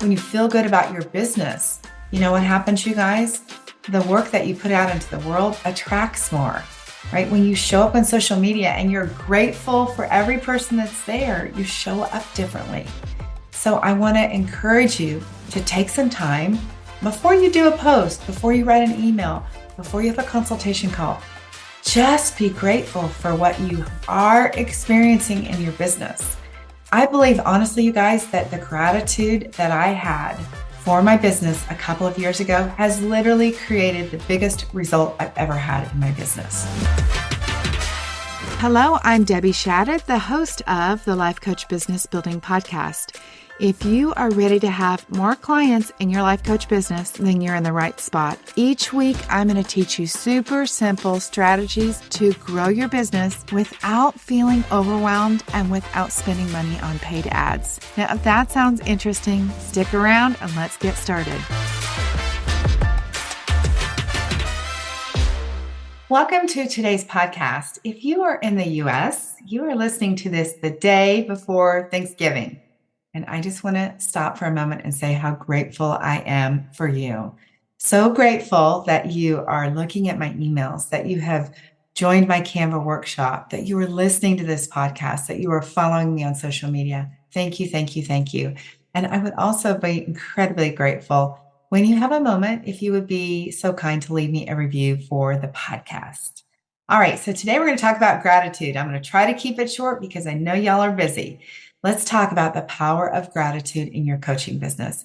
when you feel good about your business, you know what happens, you guys? The work that you put out into the world attracts more, right? When you show up on social media and you're grateful for every person that's there, you show up differently. So I want to encourage you to take some time before you do a post, before you write an email, before you have a consultation call. Just be grateful for what you are experiencing in your business. I believe, honestly, you guys, that the gratitude that I had for my business a couple of years ago has literally created the biggest result I've ever had in my business. Hello, I'm Debbie Shadid, the host of the Life Coach Business Building Podcast. If you are ready to have more clients in your life coach business, then you're in the right spot. Each week, I'm going to teach you super simple strategies to grow your business without feeling overwhelmed and without spending money on paid ads. Now, if that sounds interesting, stick around and let's get started. Welcome to today's podcast. If you are in the US, you are listening to this the day before Thanksgiving. And I just want to stop for a moment and say how grateful I am for you. So grateful that you are looking at my emails, that you have joined my Canva workshop, that you are listening to this podcast, that you are following me on social media. Thank you, thank you, thank you. And I would also be incredibly grateful when you have a moment, if you would be so kind to leave me a review for the podcast. All right, so today we're going to talk about gratitude. I'm going to try to keep it short because I know y'all are busy. Let's talk about the power of gratitude in your coaching business.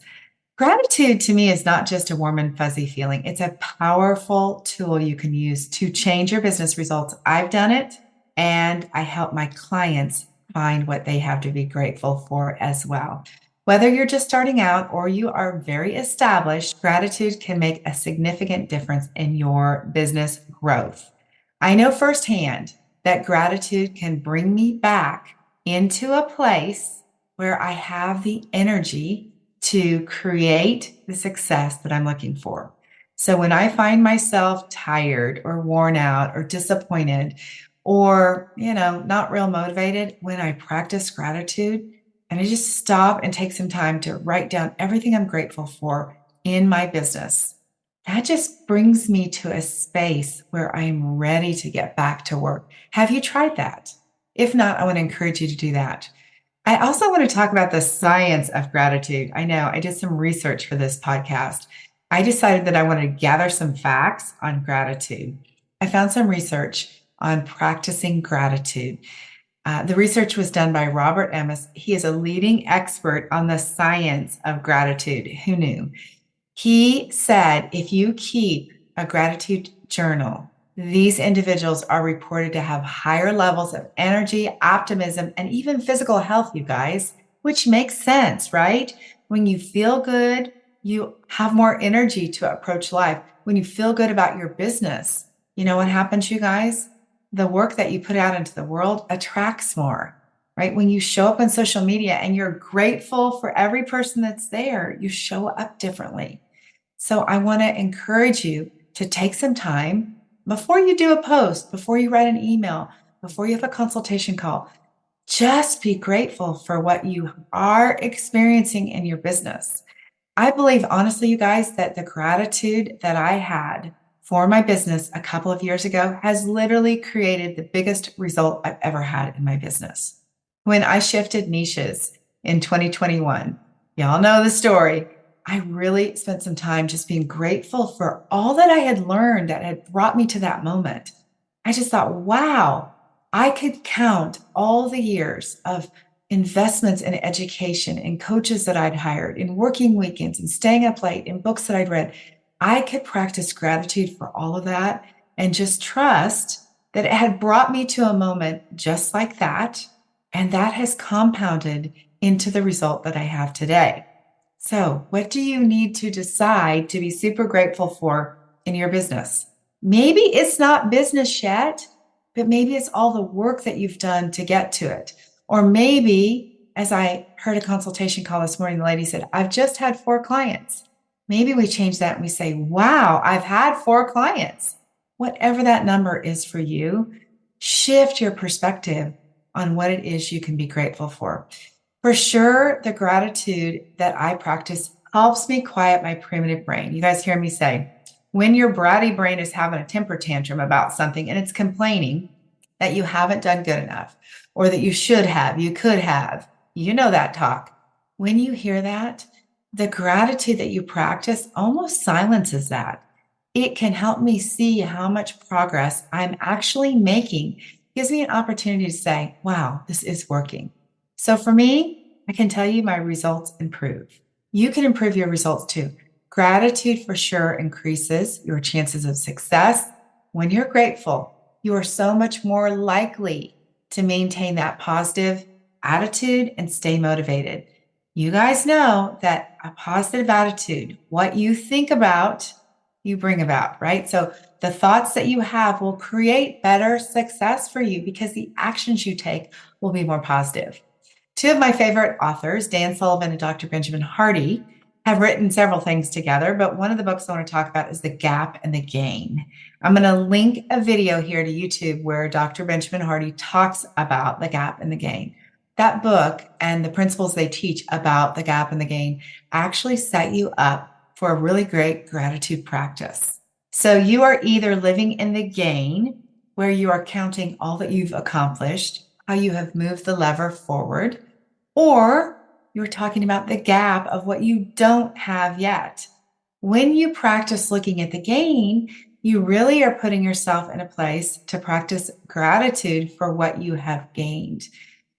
Gratitude to me is not just a warm and fuzzy feeling. It's a powerful tool you can use to change your business results. I've done it, and I help my clients find what they have to be grateful for as well. Whether you're just starting out or you are very established, gratitude can make a significant difference in your business growth. I know firsthand that gratitude can bring me back into a place where I have the energy to create the success that I'm looking for. So when I find myself tired or worn out or disappointed or, not real motivated, when I practice gratitude and I just stop and take some time to write down everything I'm grateful for in my business, that just brings me to a space where I'm ready to get back to work. Have you tried that? If not, I want to encourage you to do that. I also want to talk about the science of gratitude. I know I did some research for this podcast. I decided that I wanted to gather some facts on gratitude. I found some research on practicing gratitude. The research was done by Robert Emmis. He is a leading expert on the science of gratitude. Who knew? He said, if you keep a gratitude journal, these individuals are reported to have higher levels of energy, optimism, and even physical health, you guys, which makes sense, right? When you feel good, you have more energy to approach life. When you feel good about your business, you know what happens, you guys? The work that you put out into the world attracts more, right? When you show up on social media and you're grateful for every person that's there, you show up differently. So I want to encourage you to take some time before you do a post, before you write an email, before you have a consultation call. Just be grateful for what you are experiencing in your business. I believe, honestly, you guys, that the gratitude that I had for my business a couple of years ago has literally created the biggest result I've ever had in my business. When I shifted niches in 2021, y'all know the story. I really spent some time just being grateful for all that I had learned that had brought me to that moment. I just thought, wow, I could count all the years of investments in education, in coaches that I'd hired, in working weekends and staying up late, in books that I'd read. I could practice gratitude for all of that and just trust that it had brought me to a moment just like that. And that has compounded into the result that I have today. So what do you need to decide to be super grateful for in your business? Maybe it's not business yet, but maybe it's all the work that you've done to get to it. Or maybe, as I heard a consultation call this morning, the lady said, I've just had 4 clients. Maybe we change that and we say, wow, I've had 4 clients. Whatever that number is for you, shift your perspective on what it is you can be grateful for. For sure, the gratitude that I practice helps me quiet my primitive brain. You guys hear me say, when your bratty brain is having a temper tantrum about something and it's complaining that you haven't done good enough or that you should have, you could have, you know that talk. When you hear that, the gratitude that you practice almost silences that. It can help me see how much progress I'm actually making. Gives me an opportunity to say, wow, this is working. So for me, I can tell you my results improve. You can improve your results too. Gratitude for sure increases your chances of success. When you're grateful, you are so much more likely to maintain that positive attitude and stay motivated. You guys know that a positive attitude, what you think about, you bring about, right? So the thoughts that you have will create better success for you because the actions you take will be more positive. Two of my favorite authors, Dan Sullivan and Dr. Benjamin Hardy, have written several things together, but one of the books I want to talk about is The Gap and the Gain. I'm going to link a video here to YouTube where Dr. Benjamin Hardy talks about the gap and the gain. That book and the principles they teach about the gap and the gain actually set you up for a really great gratitude practice. So you are either living in the gain, where you are counting all that you've accomplished, how you have moved the lever forward, or you're talking about the gap of what you don't have yet. When you practice looking at the gain, you really are putting yourself in a place to practice gratitude for what you have gained.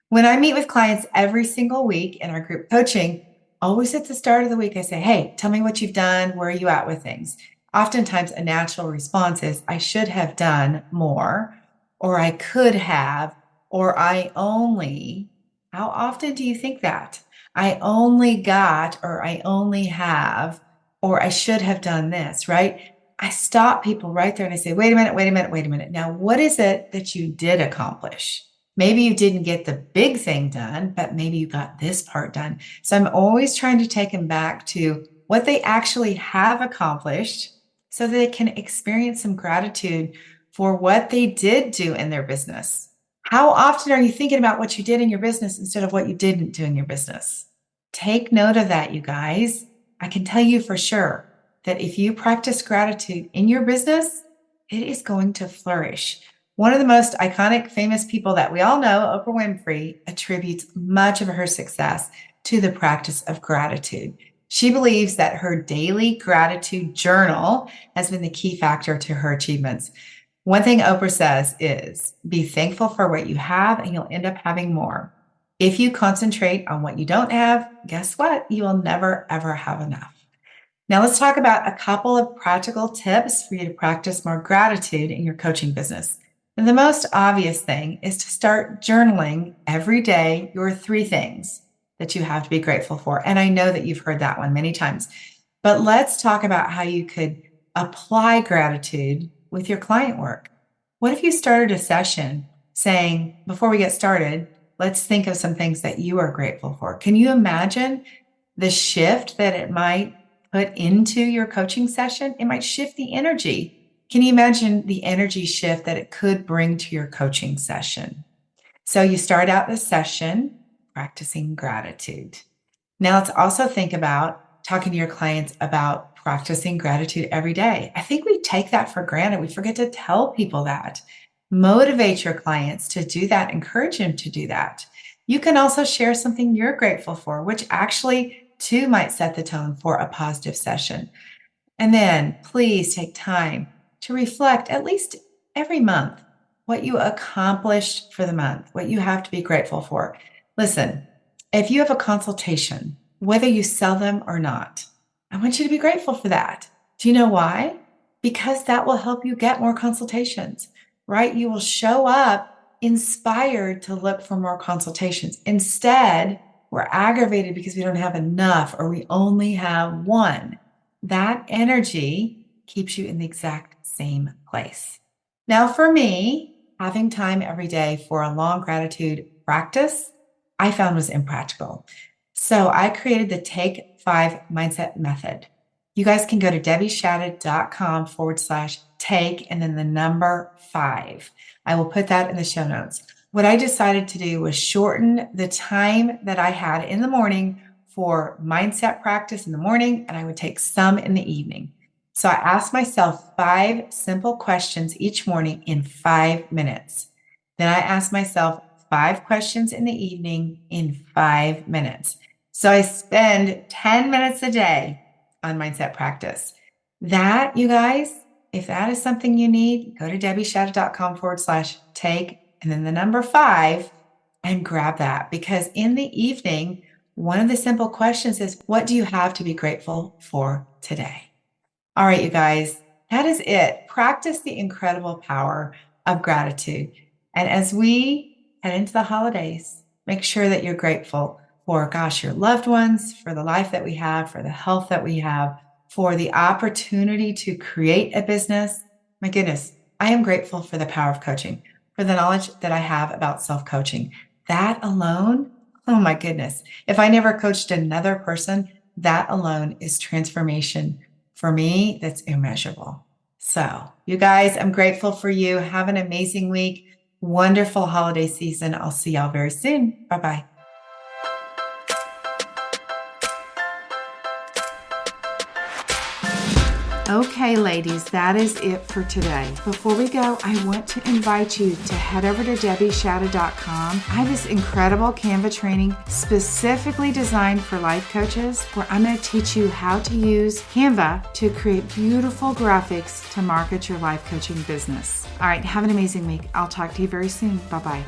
When I meet with clients every single week in our group coaching, always at the start of the week, I say, hey, tell me what you've done. Where are you at with things? Oftentimes, a natural response is, I should have done more, or I could have, or I only. How often do you think that? I only got, or I only have, or I should have done this, right? I stop people right there and I say, wait a minute, wait a minute, wait a minute. Now, what is it that you did accomplish? Maybe you didn't get the big thing done, but maybe you got this part done. So I'm always trying to take them back to what they actually have accomplished so that they can experience some gratitude for what they did do in their business. How often are you thinking about what you did in your business instead of what you didn't do in your business? Take note of that, you guys. I can tell you for sure that if you practice gratitude in your business, it is going to flourish. One of the most iconic, famous people that we all know, Oprah Winfrey, attributes much of her success to the practice of gratitude. She believes that her daily gratitude journal has been the key factor to her achievements. One thing Oprah says is be thankful for what you have and you'll end up having more. If you concentrate on what you don't have, guess what? You will never, ever have enough. Now, let's talk about a couple of practical tips for you to practice more gratitude in your coaching business. And the most obvious thing is to start journaling every day your 3 things that you have to be grateful for. And I know that you've heard that one many times, but let's talk about how you could apply gratitude with your client work. What if you started a session saying, before we get started, let's think of some things that you are grateful for. Can you imagine the shift that it might put into your coaching session? It might shift the energy. Can you imagine the energy shift that it could bring to your coaching session? So you start out the session practicing gratitude. Now let's also think about talking to your clients about practicing gratitude every day. I think we take that for granted. We forget to tell people that. Motivate your clients to do that, encourage them to do that. You can also share something you're grateful for, which actually too might set the tone for a positive session. And then please take time to reflect at least every month what you accomplished for the month, what you have to be grateful for. Listen, if you have a consultation, whether you sell them or not, I want you to be grateful for that. Do you know why? Because that will help you get more consultations, right? You will show up inspired to look for more consultations. Instead, we're aggravated because we don't have enough or we only have one. That energy keeps you in the exact same place. Now, for me, having time every day for a long gratitude practice, I found was impractical. So I created the Take 5 Mindset Method. You guys can go to debbieshadid.com/take and then the number 5. I will put that in the show notes. what I decided to do was shorten the time that I had in the morning for mindset practice in the morning, and I would take some in the evening. So I asked myself 5 simple questions each morning in 5 minutes. Then I asked myself 5 questions in the evening in 5 minutes. So I spend 10 minutes a day on mindset practice. That, you guys, if that is something you need, go to debbieshadid.com/take and then the number 5 and grab that. Because in the evening, one of the simple questions is, what do you have to be grateful for today? All right, you guys, that is it. Practice the incredible power of gratitude. And as we head into the holidays, make sure that you're grateful for, gosh, your loved ones, for the life that we have, for the health that we have, for the opportunity to create a business. My goodness, I am grateful for the power of coaching, for the knowledge that I have about self-coaching. That alone, oh my goodness, if I never coached another person, that alone is transformation for me that's immeasurable. So, you guys, I'm grateful for you. Have an amazing week. Wonderful holiday season. I'll see y'all very soon. Bye-bye. Okay, ladies, that is it for today. Before we go, I want to invite you to head over to debbieshadid.com. I have this incredible Canva training specifically designed for life coaches, where I'm going to teach you how to use Canva to create beautiful graphics to market your life coaching business. All right, have an amazing week. I'll talk to you very soon. Bye-bye.